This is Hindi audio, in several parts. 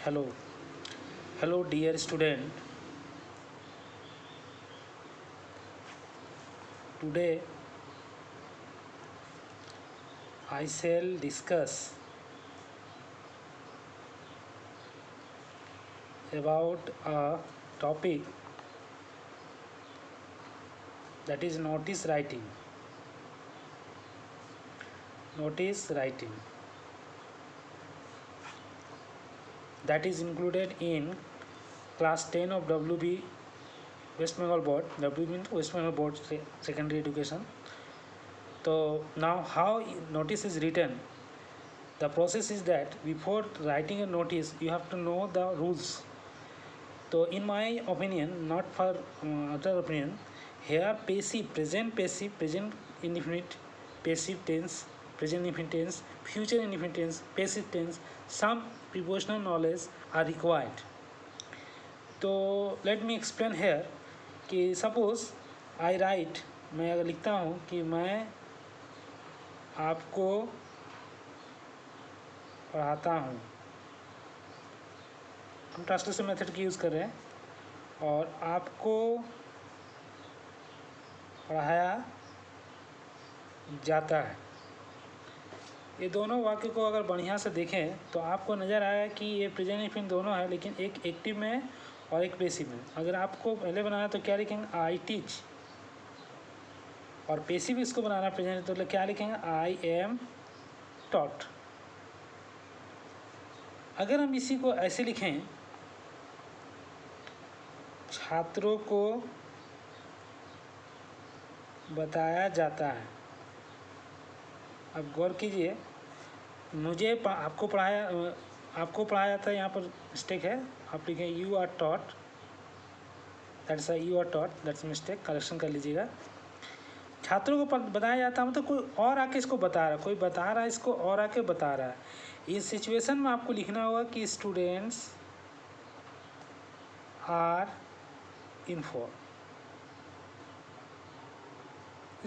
Hello, hello, dear student. Today I shall discuss about a topic that is notice writing. Notice writing that is included in class 10 of WB West Bengal Board. WB means West Bengal Board Secondary Education. So now how notice is written. The process is that before writing a notice you have to know the rules. So in my opinion, not for other opinion, here passive, present indefinite, passive tense, present indefinite tense, future indefinite tense, passive tense, some prepositional knowledge are required. तो let me explain here कि suppose I write, मैं अगर लिखता हूँ कि मैं आपको पढ़ाता हूँ, हम ट्रांसलेशन मेथड की यूज़ कर रहे हैं, और आपको पढ़ाया जाता है। ये दोनों वाक्य को अगर बढ़िया से देखें तो आपको नज़र आया कि ये प्रेजेंट इंडेफिनिट दोनों है, लेकिन एक एक्टिव में और एक पैसिव में। अगर आपको पहले बनाना तो क्या लिखेंगे, आई टीच, और पैसिव इसको बनाना प्रेजेंट तो क्या लिखेंगे, आई एम टॉट। अगर हम इसी को ऐसे लिखें, छात्रों को बताया जाता है। अब गौर कीजिए, मुझे आपको पढ़ाया जाता है, यहाँ पर मिस्टेक है, आप लिखें you are taught, that's you are taught, that's mistake, correction कर लीजिएगा। छात्रों को बताया जाता है मतलब कोई और आके इसको बता रहा है, कोई बता रहा है इसको और आके बता रहा है। इस सिचुएशन में आपको लिखना होगा कि students are inform,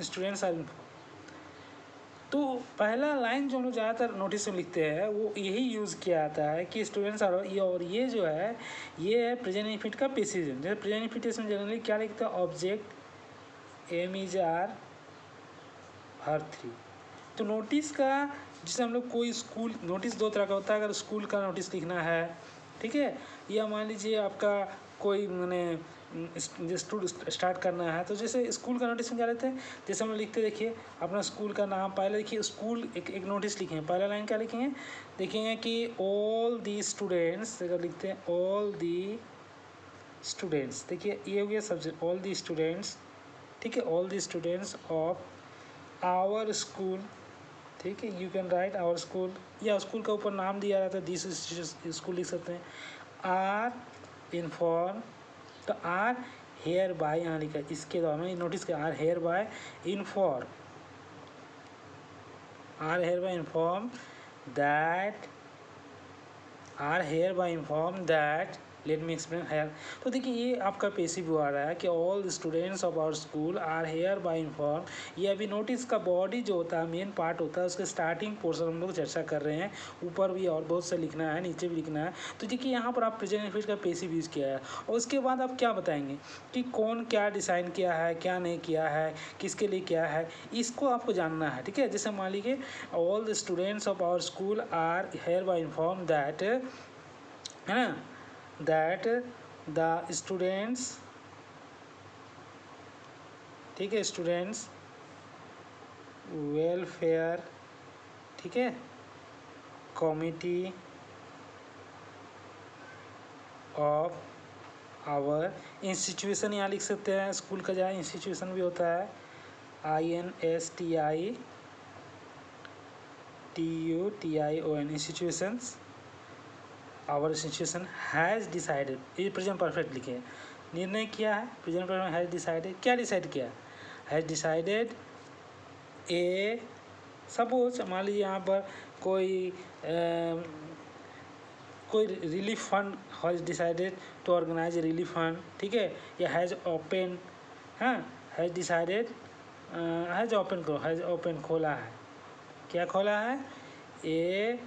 students are inform. तो पहला लाइन जो हम लोग ज़्यादातर नोटिस में लिखते हैं वो यही यूज़ किया जाता है कि स्टूडेंट्स आर, और ये जो है ये है प्रेजेंट इंडेफिनिट का पैसिव। जैसे प्रेजेंट इंडेफिनिट में जनरली क्या लिखते हैं, ऑब्जेक्ट एम इज आर हर थ्री। तो नोटिस का, जिसे हम लोग कोई स्कूल नोटिस दो तरह का होता है। अगर स्कूल का नोटिस लिखना है, ठीक है, या मान लीजिए आपका कोई मैंने स्टार्ट करना है, तो जैसे स्कूल का नोटिस में क्या रहते हैं, जैसे हम लोग लिखते, देखिए अपना स्कूल का नाम, पहले देखिए स्कूल एक नोटिस लिखेंगे, पहला लाइन क्या लिखेंगे, देखेंगे कि ऑल दी स्टूडेंट्स, अगर लिखते हैं ऑल दी स्टूडेंट्स, देखिए ये हो गया सब्जेक्ट, ऑल दी स्टूडेंट्स, ठीक है, all the students of our school, ठीक है, you can write our school, या स्कूल का ऊपर नाम दिया रहता है, दिस स्कूल लिख सकते हैं, आर इन्फॉर्म, तो आर हेयर बाय यहाँ लिखा है, इसके द्वारा मैं नोटिस किया, are hereby inform, are hereby inform that, are hereby inform that, let me explain here. तो देखिए ये आपका पैसिव आ रहा है कि all students of our school are hereby inform. ये अभी नोटिस का बॉडी जो होता है, मेन पार्ट होता है, उसके स्टार्टिंग पोर्शन हम लोग चर्चा कर रहे हैं। ऊपर भी और बहुत से लिखना है, नीचे भी लिखना है। तो देखिए यहाँ पर आप प्रेजेंट इंडेफिनिट का पैसिव यूज़ किया है, और उसके बाद आप क्या बताएंगे कि कौन क्या डिसाइड किया है, क्या नहीं किया है, किसके लिए क्या है, इसको आपको जानना है, ठीक है। जैसे मान लीजिए all the students of our school are hereby inform that, है ना, that the students, ठीक है, स्टूडेंट्स वेलफेयर, ठीक है, कमिटी ऑफ आवर इंस्टीट्यूशन, यहाँ लिख सकते हैं, स्कूल का जहाँ इंस्टीट्यूशन भी होता है, INSTITUTION, institutions, our institution has decided, ये प्रेजेंट परफेक्ट लिखे, निर्णय किया है, प्रेजेंट परफेक्ट हैज़ डिसाइडेड, क्या डिसाइड किया, हैज़ डिसाइडेड ए, सपोज मान लीजिए यहाँ पर कोई relief fund has decided to organise relief fund, ठीक है, या हैज़ ओपन, हाँ, हैज़ डिसाइडेड, हैज़ ओपन करो, हैज़ ओपन खोला है, क्या खोला है, ए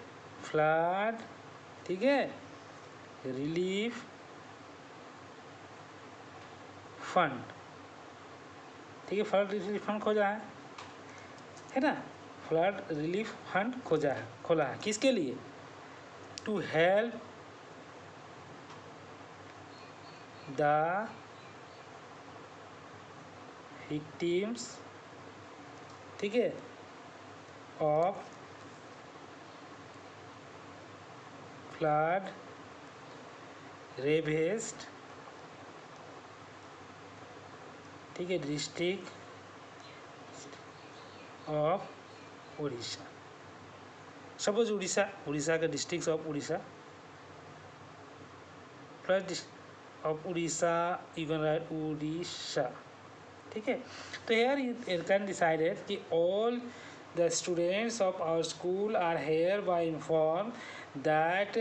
फ्लड, ठीक है, रिलीफ फंड, ठीक है, फ्लड रिलीफ फंड खोजा है ना, फ्लड रिलीफ फंड खोला है किसके लिए, टू हेल्प द विक्टिम्स, ठीक है, ऑफ फ्लड रेवेस्ट, ठीक है, district of Orissa, suppose Orissa का district of Orissa, flood of Orissa, you can write Orissa, ठीक है। तो हेयर it can decided कि all the students of our school are hereby informed that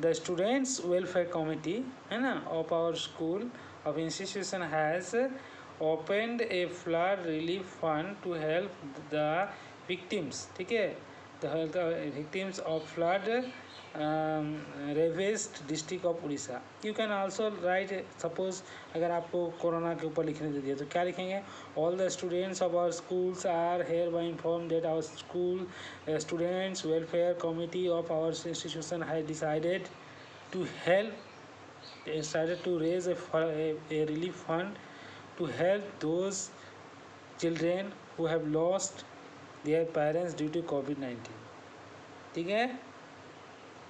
the students welfare committee है ना of our school of institution has opened a flood relief fund to help the victims, ठीक है, the victims of flood ravaged district of Orissa. You can also right, suppose अगर आपको कोरोना के ऊपर लिखने दे दिया तो क्या लिखेंगे, all the students of our schools are hereby inform that our school students welfare committee of our institution has decided to raise a relief fund to help those children who have lost their parents due to COVID-19, ठीक है।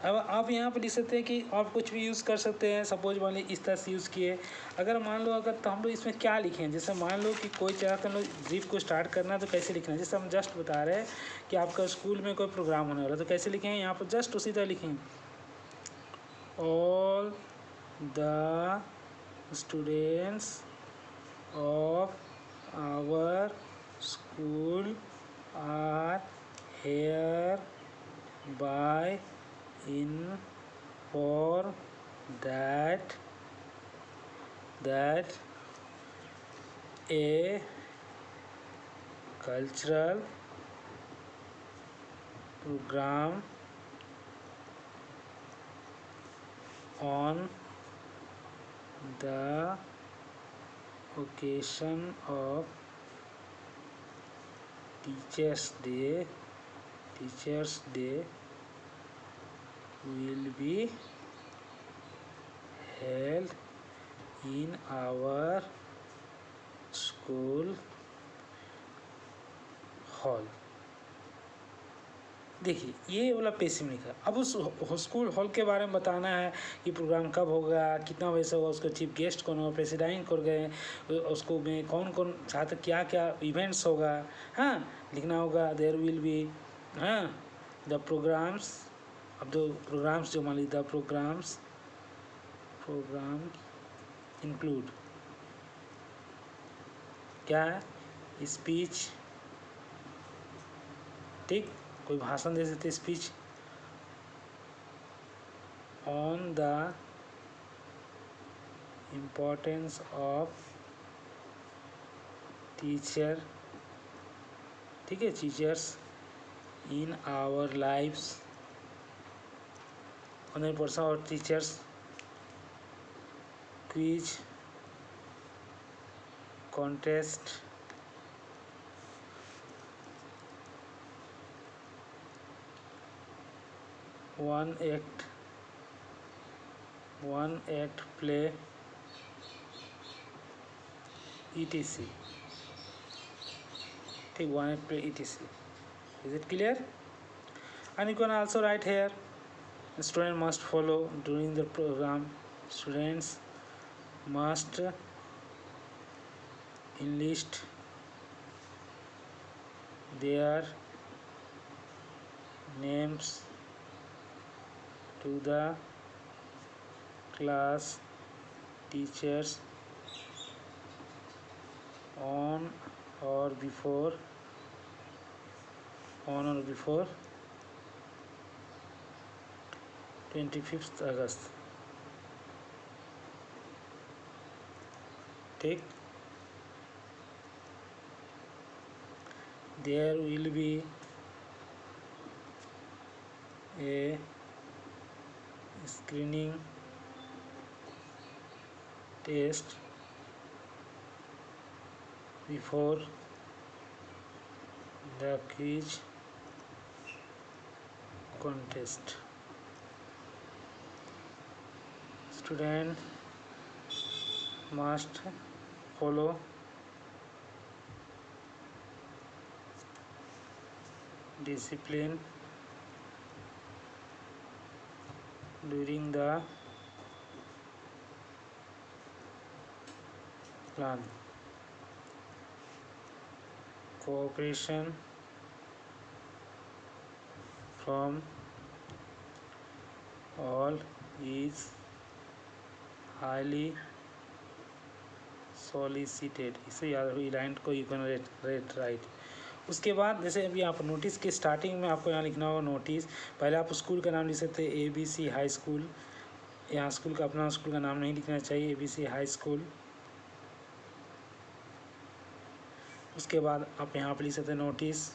अब आप यहाँ पर लिख सकते हैं कि आप कुछ भी यूज़ कर सकते हैं, सपोज मान लीजिए इस तरह से यूज़ किए, अगर मान लो अगर तो हम लोग इसमें क्या लिखें, जैसे मान लो कि कोई चाहता हम लोग ड्रिप को स्टार्ट करना है तो कैसे लिखना है, जैसे हम जस्ट बता रहे हैं कि आपका स्कूल में कोई प्रोग्राम होने वाला है तो कैसे लिखें, यहाँ पर जस्ट उसी तरह लिखें, all the students of our school are hereby inform that a cultural program on the occasion of Teachers' Day will be held in our school hall. देखिए ये वाला पेज में लिखा, अब उस स्कूल हॉल के बारे में बताना है कि प्रोग्राम कब होगा, कितना बजे से होगा, उसका चीफ गेस्ट कौन होगा, प्रेसिडेंट कौन गए, उसको में कौन कौन छात्र, क्या क्या इवेंट्स होगा, हाँ लिखना होगा, देयर विल बी, हाँ द प्रोग्राम्स, अब जो प्रोग्राम्स जो मान लीजिए द प्रोग्राम इंक्लूड क्या है, स्पीच, ठीक, कोई भाषण दे सकते, speech on the importance of teacher, ठीक है, teachers in our lifes, on the importance of teachers, quiz contest, one act play, etc, take one act play, etc. Is it clear? And you can also write here, the student must follow during the program, students must enlist their names to the class teachers on or before 25th August, ठीक, there will be a screening test before the quiz contest. Student must follow discipline during the plan. Cooperation from all is highly solicited. इसे याद रखो, लाइन को यू कैन रेट राइट। उसके बाद जैसे अभी आप नोटिस के स्टार्टिंग में आपको यहाँ लिखना होगा नोटिस। पहले आप स्कूल का नाम लिख सकते हैं ABC हाई स्कूल। यहाँ स्कूल का अपना स्कूल का नाम नहीं लिखना चाहिए, ABC हाई स्कूल। उसके बाद आप यहाँ पर लिख सकते हैं नोटिस,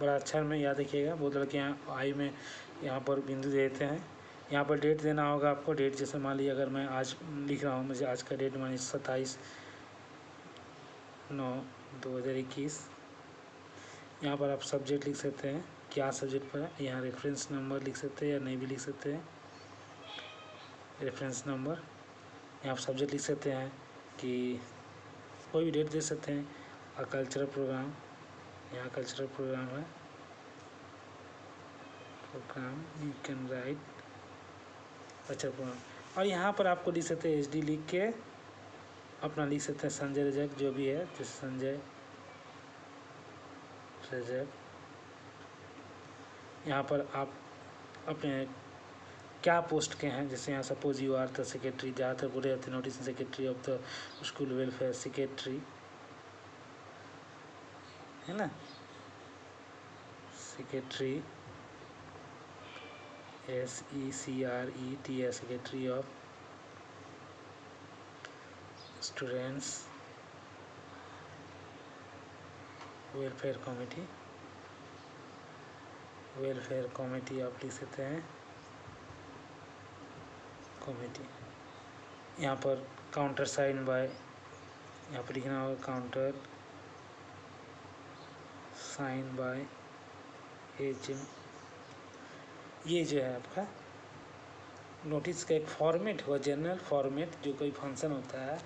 बड़ा अक्षर में याद रखिएगा। बहुत लड़के यहाँ आई में यहाँ पर बिंदु देते हैं। यहाँ पर डेट देना होगा आपको। डेट जैसे मान लीजिए अगर मैं आज लिख रहा हूँ, मुझे आज का डेट मान लीजिए 27/9/2021। यहाँ पर आप सब्जेक्ट लिख सकते हैं, क्या सब्जेक्ट पर है। यहाँ रेफरेंस नंबर लिख सकते हैं या नहीं भी लिख सकते हैं, रेफरेंस नंबर। यहाँ आप सब्जेक्ट लिख सकते हैं कि कोई भी डेट दे सकते हैं। कल्चरल प्रोग्राम, यहाँ कल्चरल प्रोग्राम है, programme you can write cultural programme. और यहाँ पर आपको लिख सकते हैं HD लिख के अपना लिख सकते हैं संजय रजक जो भी है, जैसे संजय रजक। यहाँ पर आप अपने क्या पोस्ट के हैं, जैसे यहाँ suppose you are the secretary, ज़्यादातर बोले जाते हैं notice secretary of the school welfare, secretary है ना, secretary SECRET, secretary of students welfare committee, welfare committee आप लिख सकते हैं कमेटी। यहाँ पर काउंटर साइन बाय, यहाँ पर लिखना होगा काउंटर साइन बाय HM। ये जो है आपका नोटिस का एक फॉर्मेट हुआ, जनरल फॉर्मेट, जो कोई फंक्शन होता है,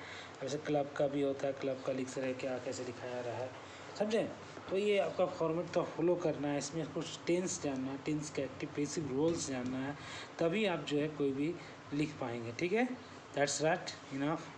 जैसे क्लब का भी होता है, क्लब का लिख से रहे क्या कैसे लिखाया रहा है, समझें। तो ये आपका फॉर्मेट तो फॉलो करना है। इसमें कुछ टेंस जानना है, टेंस का एक्टिव पैसिव रोल्स जानना है, तभी आप जो है कोई भी लिख पाएंगे। ठीक है, दैट्स राइट, इनफ।